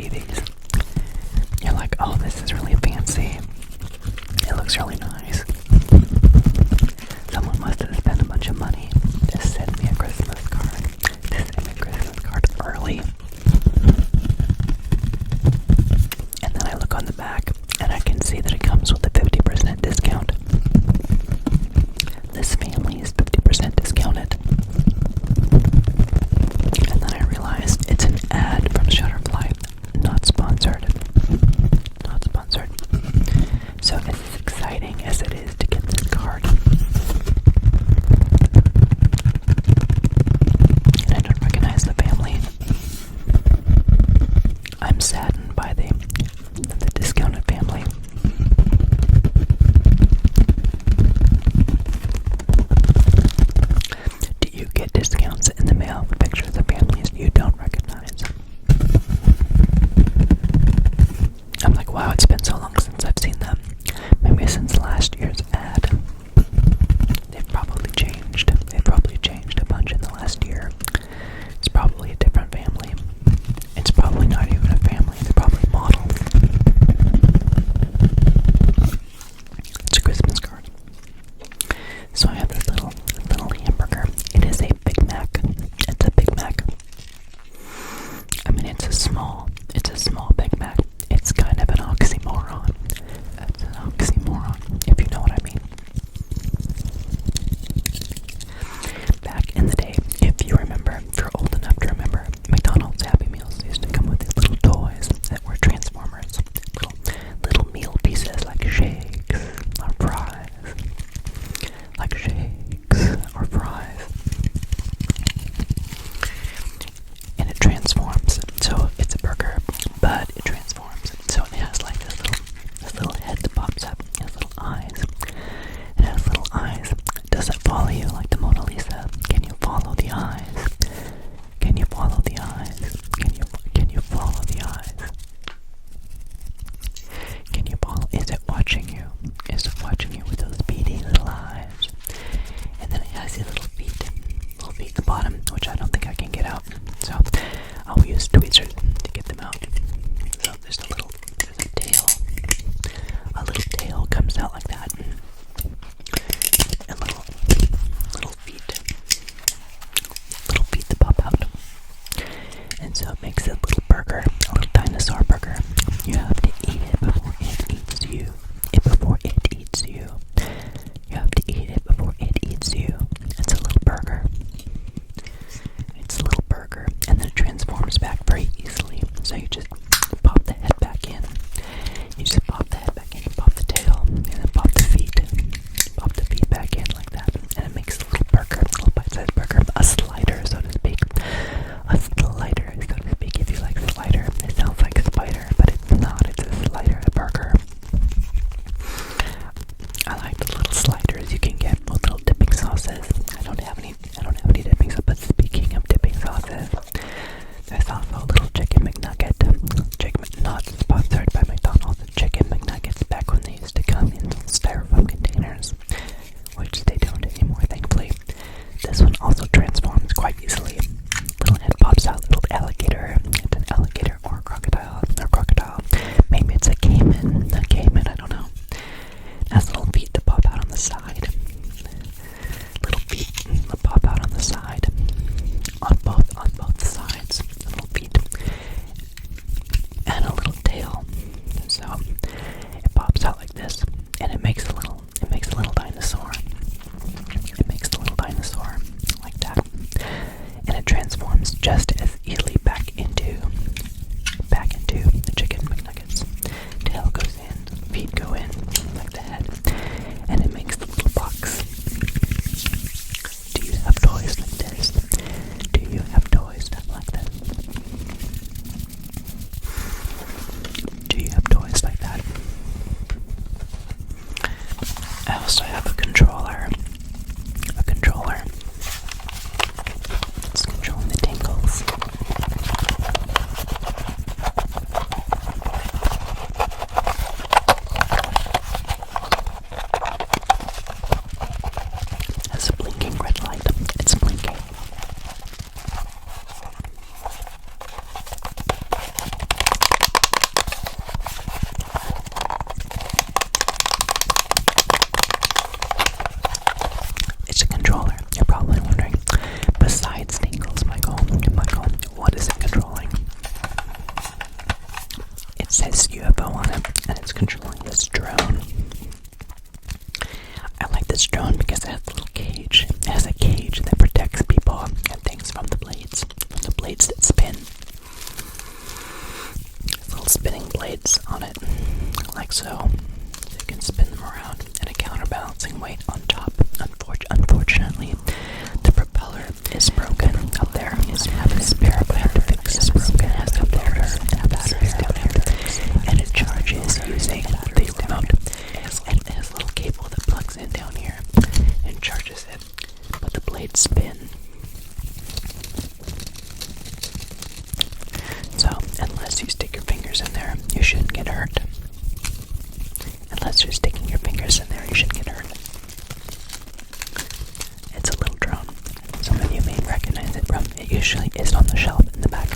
see these. You're like, oh, this is really fancy. It looks really nice. Someone must have spent a bunch of money to send me a Christmas card. To send me a Christmas card early. And then I look on the back and I can see that it comes with a 50% discount. This family is 50% discounted. And then I realized it's an ad from Shutterfly, not sponsored. Not sponsored. So as exciting as it is to get this card, and I don't recognize the family, I'm saddened by the discounted family. Do you get discounts in the mail for pictures of families you don't recognize? I'm like, wow, it's been so long since I've seen them. Maybe since last year's ad. They've probably changed. They've probably changed a bunch in the last year. It's probably a different family. It's probably not even a family. They're probably models. It's a Christmas card. So I have this little hamburger. It is a Big Mac. It's a Big Mac. I mean, it's a small Big Mac. It's kind of an oxymoron. It's an oxymoron, if you know what I mean. Back in the day, if you remember, if you're old enough to remember, McDonald's Happy Meals used to come with these little toys that were Transformers. Little meal pieces like shakes or fries. Like shakes or fries. And it transforms. So it's a burger, but it transforms. So it has like this little head that pops up. It has little eyes. It has little eyes. Does it follow you like the Mona Lisa? Can you follow the eyes? Can you follow the eyes? Can you follow the eyes? Can you follow? Is it watching you? Is it watching you with those beady little eyes? And then it has these little feet at the bottom, which I don't think I can get out. So I'll use tweezers to get them out. So there's a tail. A little tail comes out like that. And little feet. Little feet that pop out. And so it makes a little burger, a little dinosaur burger. You have to eat it before it eats you. You have to eat it before it eats you. It's a little burger. And then it transforms back very easily. So you just pop the head back in. You pop the tail, and then pop the feet. Pop the feet back in like that. And it makes a little burger, a little bite-sized burger. A slider, so to speak. If you like slider, it sounds like a spider, but it's not. It's a slider, a burger. I like the little sliders you can get with little dipping sauces. I don't have any dipping sauces, but speaking of dipping sauces, there's also a little chicken McNugget. Not sponsored by McDonald's. Chicken McNuggets back when they used to come in styrofoam containers, which they don't anymore, thankfully. This one also transforms quite easily. Little head pops out, little alligator. It's an alligator or a crocodile. Maybe it's a caiman. I don't know. It has little feet to pop out on the side. Little feet that pop out on the side. On both sides. Little feet. says UFO on it, and it's controlling this drone. I like this drone because it has a little cage. It has a cage that protects people and things from the blades that spin. Little spinning blades on it, like so. So you can spin them around, and a counterbalancing weight on top. Unfortunately, the propeller is broken up there. I have a spare, but I have to fix this broken. It has up there, and batteries down here, and it charges using the remote. And it has a little cable that plugs in down here and charges it, but the blades spin. So, unless you stick your fingers in there, you shouldn't get hurt. Unless you're sticking your fingers in there, you shouldn't get hurt. It's a little drone. Some of you may recognize it from, it usually is on the shelf in the back.